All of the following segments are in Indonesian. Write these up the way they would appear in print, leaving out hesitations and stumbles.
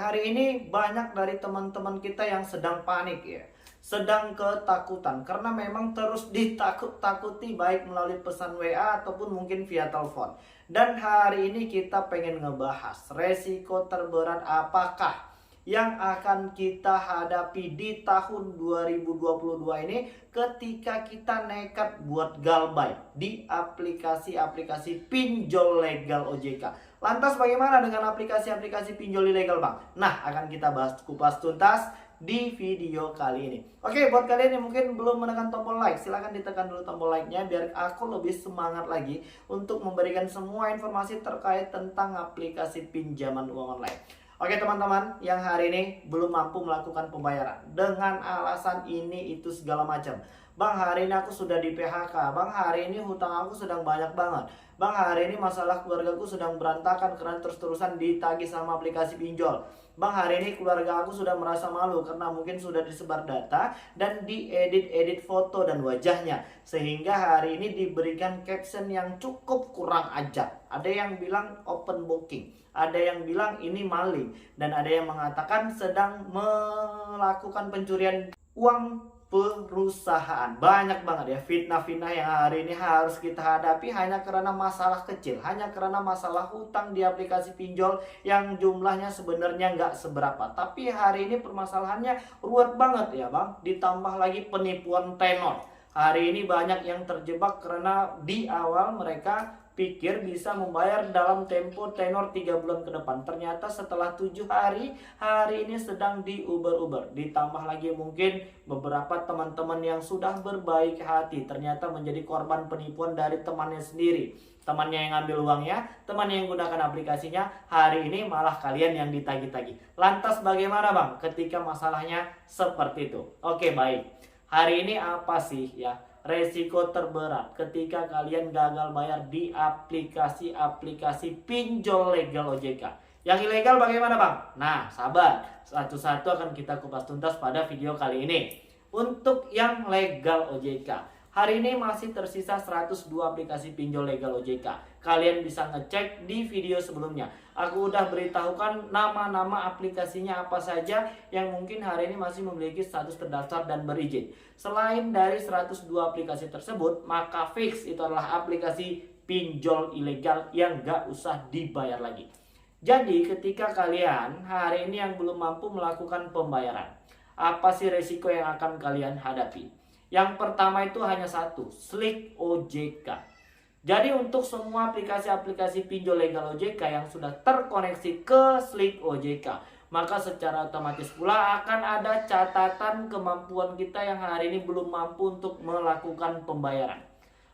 hari ini banyak dari teman-teman kita yang sedang panik ya, sedang ketakutan karena memang terus ditakut-takuti baik melalui pesan WA ataupun mungkin via telepon. Dan hari ini kita pengen ngebahas resiko terberat apakah yang akan kita hadapi di tahun 2022 ini ketika kita nekat buat galbay di aplikasi-aplikasi pinjol legal OJK. Lantas bagaimana dengan aplikasi-aplikasi pinjol ilegal, Bang? Nah, akan kita bahas kupas tuntas di video kali ini. Oke, buat kalian yang mungkin belum menekan tombol like, silahkan ditekan dulu tombol like-nya biar aku lebih semangat lagi untuk memberikan semua informasi terkait tentang aplikasi pinjaman uang online. Oke teman-teman, yang hari ini belum mampu melakukan pembayaran dengan alasan ini itu segala macam. Bang, hari ini aku sudah di PHK. Bang, hari ini hutang aku sedang banyak banget. Bang, hari ini masalah keluargaku sedang berantakan karena terus-terusan ditagih sama aplikasi pinjol. Bang, hari ini keluarga aku sudah merasa malu karena mungkin sudah disebar data dan diedit-edit foto dan wajahnya. Sehingga hari ini diberikan caption yang cukup kurang ajar. Ada yang bilang open booking, ada yang bilang ini maling, dan ada yang mengatakan sedang melakukan pencurian uang perusahaan. Banyak banget ya fitnah-fitnah yang hari ini harus kita hadapi hanya karena masalah kecil, hanya karena masalah hutang di aplikasi pinjol yang jumlahnya sebenarnya nggak seberapa. Tapi hari ini permasalahannya ruwet banget ya Bang, ditambah lagi penipuan tenor. Hari ini banyak yang terjebak karena di awal mereka pikir bisa membayar dalam tempo tenor 3 bulan ke depan. Ternyata setelah 7 hari, hari ini sedang diuber-uber. Ditambah lagi mungkin beberapa teman-teman yang sudah berbaik hati ternyata menjadi korban penipuan dari temannya sendiri. Temannya yang ambil uangnya, temannya yang gunakan aplikasinya, hari ini malah kalian yang ditagih-tagih. Lantas bagaimana Bang ketika masalahnya seperti itu? Oke, baik. Hari ini apa sih ya resiko terberat ketika kalian gagal bayar di aplikasi-aplikasi pinjol legal OJK? Yang ilegal bagaimana Bang? Nah sahabat, satu-satu akan kita kupas tuntas pada video kali ini. Untuk yang legal OJK, hari ini masih tersisa 102 aplikasi pinjol legal OJK. Kalian bisa ngecek di video sebelumnya. Aku udah beritahukan nama-nama aplikasinya apa saja yang mungkin hari ini masih memiliki status terdaftar dan berizin. Selain dari 102 aplikasi tersebut, maka fix itu adalah aplikasi pinjol ilegal yang gak usah dibayar lagi. Jadi ketika kalian hari ini yang belum mampu melakukan pembayaran, apa sih resiko yang akan kalian hadapi? Yang pertama itu hanya satu, Slick OJK. Jadi untuk semua aplikasi-aplikasi pinjol legal OJK yang sudah terkoneksi ke Slick OJK, maka secara otomatis pula akan ada catatan kemampuan kita yang hari ini belum mampu untuk melakukan pembayaran.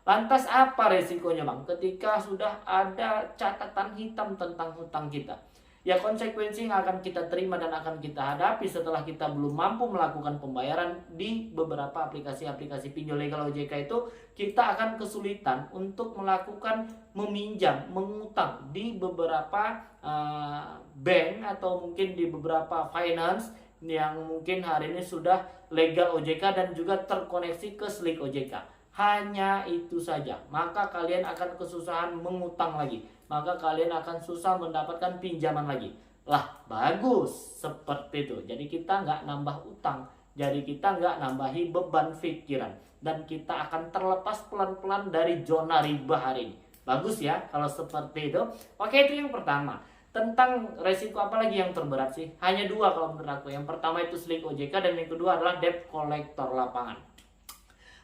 Lantas apa resikonya Bang ketika sudah ada catatan hitam tentang hutang kita? Ya konsekuensi yang akan kita terima dan akan kita hadapi setelah kita belum mampu melakukan pembayaran di beberapa aplikasi-aplikasi pinjol legal OJK itu, kita akan kesulitan untuk melakukan meminjam, mengutang di beberapa bank atau mungkin di beberapa finance yang mungkin hari ini sudah legal OJK dan juga terkoneksi ke Slick OJK. Hanya itu saja, maka kalian akan kesusahan mengutang lagi, maka kalian akan susah mendapatkan pinjaman lagi. Lah bagus seperti itu. Jadi kita nggak nambah utang, jadi kita nggak nambahi beban pikiran, dan kita akan terlepas pelan-pelan dari zona riba hari ini. Bagus ya kalau seperti itu. Oke, itu yang pertama. Tentang resiko apa lagi yang terberat sih? Hanya dua kalau menurut aku. Yang pertama itu Slick OJK dan yang kedua adalah debt collector lapangan.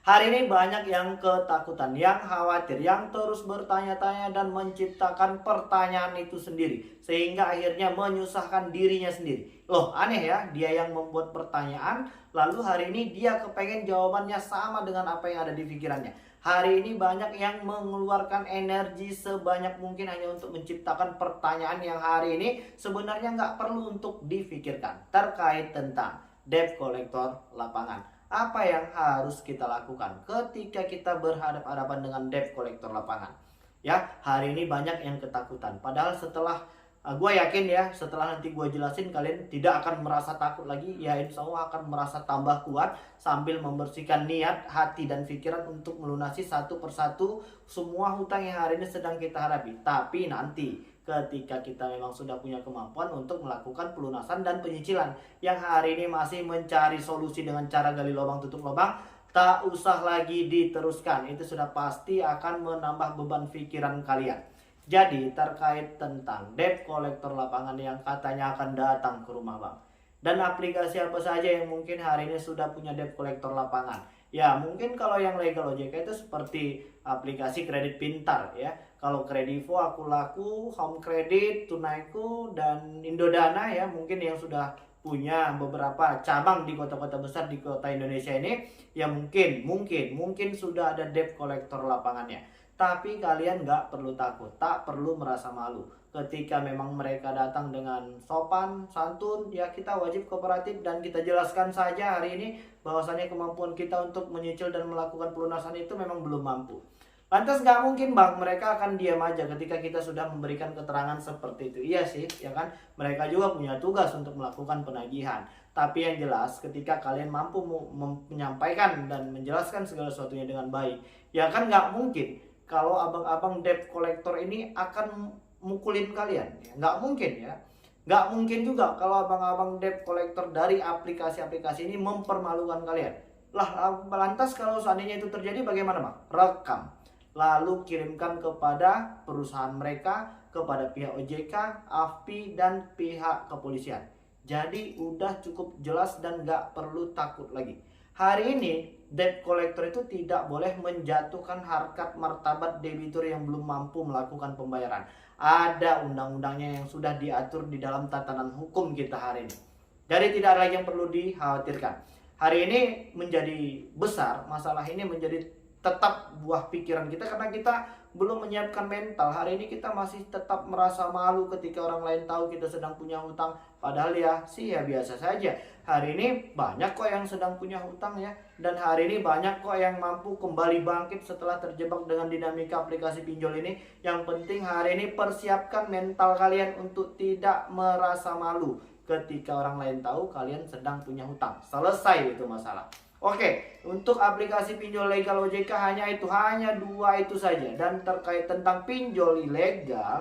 Hari ini banyak yang ketakutan, yang khawatir, yang terus bertanya-tanya dan menciptakan pertanyaan itu sendiri. Sehingga akhirnya menyusahkan dirinya sendiri. Loh aneh ya, dia yang membuat pertanyaan, lalu hari ini dia kepengen jawabannya sama dengan apa yang ada di pikirannya. Hari ini banyak yang mengeluarkan energi sebanyak mungkin hanya untuk menciptakan pertanyaan yang hari ini sebenarnya nggak perlu untuk difikirkan. Terkait tentang debt collector lapangan. Apa yang harus kita lakukan ketika kita berhadapan-hadapan dengan debt collector lapangan? Ya, hari ini banyak yang ketakutan. Padahal setelah gue yakin ya, setelah nanti gue jelasin kalian tidak akan merasa takut lagi. Ya insya Allah akan merasa tambah kuat sambil membersihkan niat, hati, dan pikiran untuk melunasi satu persatu semua hutang yang hari ini sedang kita hadapi. Tapi nanti ketika kita memang sudah punya kemampuan untuk melakukan pelunasan dan penyicilan. Yang hari ini masih mencari solusi dengan cara gali lubang tutup lubang, tak usah lagi diteruskan. Itu sudah pasti akan menambah beban pikiran kalian. Jadi terkait tentang debt collector lapangan yang katanya akan datang ke rumah Bang, dan aplikasi apa saja yang mungkin hari ini sudah punya debt collector lapangan. Ya mungkin kalau yang legal OJK itu seperti aplikasi kredit pintar ya. Kalau Kredivo, Akulaku, Home Credit, Tunaiku, dan Indodana ya, mungkin yang sudah punya beberapa cabang di kota-kota besar di kota Indonesia ini, ya mungkin sudah ada debt collector lapangannya. Tapi kalian nggak perlu takut, tak perlu merasa malu. Ketika memang mereka datang dengan sopan, santun, ya kita wajib kooperatif dan kita jelaskan saja hari ini bahwasannya kemampuan kita untuk menyicil dan melakukan pelunasan itu memang belum mampu. Lantas nggak mungkin Bang, mereka akan diam aja ketika kita sudah memberikan keterangan seperti itu. Iya sih, ya kan? Mereka juga punya tugas untuk melakukan penagihan. Tapi yang jelas ketika kalian mampu menyampaikan dan menjelaskan segala sesuatunya dengan baik, ya kan nggak mungkin kalau abang-abang debt collector ini akan mukulin kalian. Nggak mungkin ya. Nggak mungkin juga kalau abang-abang debt collector dari aplikasi-aplikasi ini mempermalukan kalian. Lah, lantas kalau seandainya itu terjadi bagaimana Bang? Rekam. Lalu kirimkan kepada perusahaan mereka, kepada pihak OJK, AFPI, dan pihak kepolisian. Jadi udah cukup jelas dan nggak perlu takut lagi. Hari ini debt collector itu tidak boleh menjatuhkan harkat martabat debitur yang belum mampu melakukan pembayaran. Ada undang-undangnya yang sudah diatur di dalam tatanan hukum kita hari ini. Jadi tidak ada lagi yang perlu dikhawatirkan. Hari ini menjadi besar, masalah ini menjadi tetap buah pikiran kita karena kita belum menyiapkan mental. Hari ini kita masih tetap merasa malu ketika orang lain tahu kita sedang punya hutang. Padahal ya sih ya biasa saja. Hari ini banyak kok yang sedang punya hutang ya. Dan hari ini banyak kok yang mampu kembali bangkit setelah terjebak dengan dinamika aplikasi pinjol ini. Yang penting hari ini persiapkan mental kalian untuk tidak merasa malu ketika orang lain tahu kalian sedang punya hutang. Selesai itu masalah. Oke, untuk aplikasi pinjol legal OJK hanya dua itu saja. Dan terkait tentang pinjol ilegal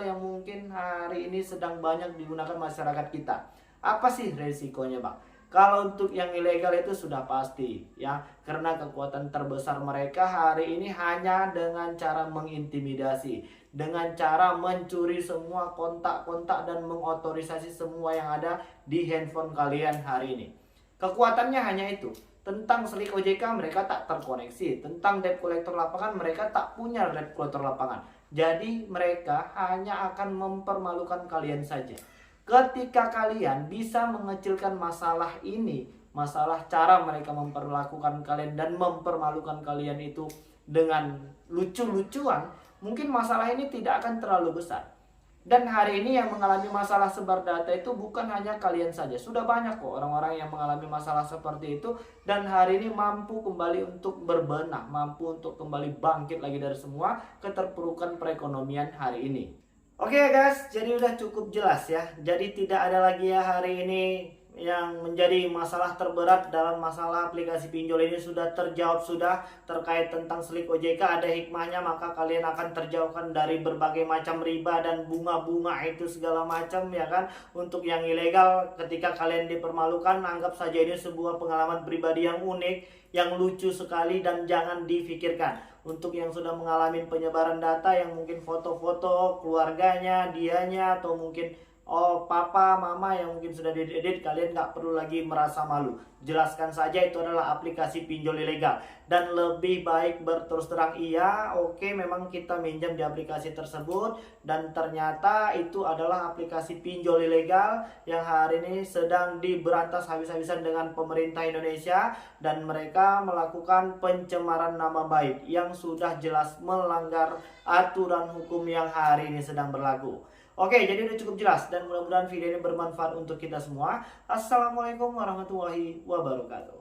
yang mungkin hari ini sedang banyak digunakan masyarakat kita. Apa sih resikonya Bang? Kalau untuk yang ilegal itu sudah pasti ya, karena kekuatan terbesar mereka hari ini hanya dengan cara mengintimidasi, dengan cara mencuri semua kontak-kontak dan mengotorisasi semua yang ada di handphone kalian hari ini. Kekuatannya hanya itu. Tentang selik OJK mereka tak terkoneksi. Tentang debt collector lapangan mereka tak punya debt collector lapangan. Jadi mereka hanya akan mempermalukan kalian saja. Ketika kalian bisa mengecilkan masalah ini, masalah cara mereka memperlakukan kalian dan mempermalukan kalian itu dengan lucu-lucuan, mungkin masalah ini tidak akan terlalu besar. Dan hari ini yang mengalami masalah sebar data itu bukan hanya kalian saja. Sudah banyak kok orang-orang yang mengalami masalah seperti itu. Dan hari ini mampu kembali untuk berbenah. Mampu untuk kembali bangkit lagi dari semua keterpurukan perekonomian hari ini. Oke guys, jadi udah cukup jelas ya. Jadi tidak ada lagi ya hari ini yang menjadi masalah terberat dalam masalah aplikasi pinjol ini sudah terjawab sudah. Terkait tentang selik OJK ada hikmahnya, maka kalian akan terjauhkan dari berbagai macam riba dan bunga-bunga itu segala macam ya kan. Untuk yang ilegal ketika kalian dipermalukan, anggap saja ini sebuah pengalaman pribadi yang unik, yang lucu sekali dan jangan difikirkan. Untuk yang sudah mengalami penyebaran data yang mungkin foto-foto keluarganya, dianya, atau mungkin papa, mama yang mungkin sudah diedit, kalian nggak perlu lagi merasa malu. Jelaskan saja itu adalah aplikasi pinjol ilegal. Dan lebih baik berterus terang iya, oke memang kita minjam di aplikasi tersebut. Dan ternyata itu adalah aplikasi pinjol ilegal yang hari ini sedang diberantas habis-habisan dengan pemerintah Indonesia. Dan mereka melakukan pencemaran nama baik yang sudah jelas melanggar aturan hukum yang hari ini sedang berlaku. Oke, jadi udah cukup jelas dan mudah-mudahan video ini bermanfaat untuk kita semua. Assalamualaikum warahmatullahi wabarakatuh.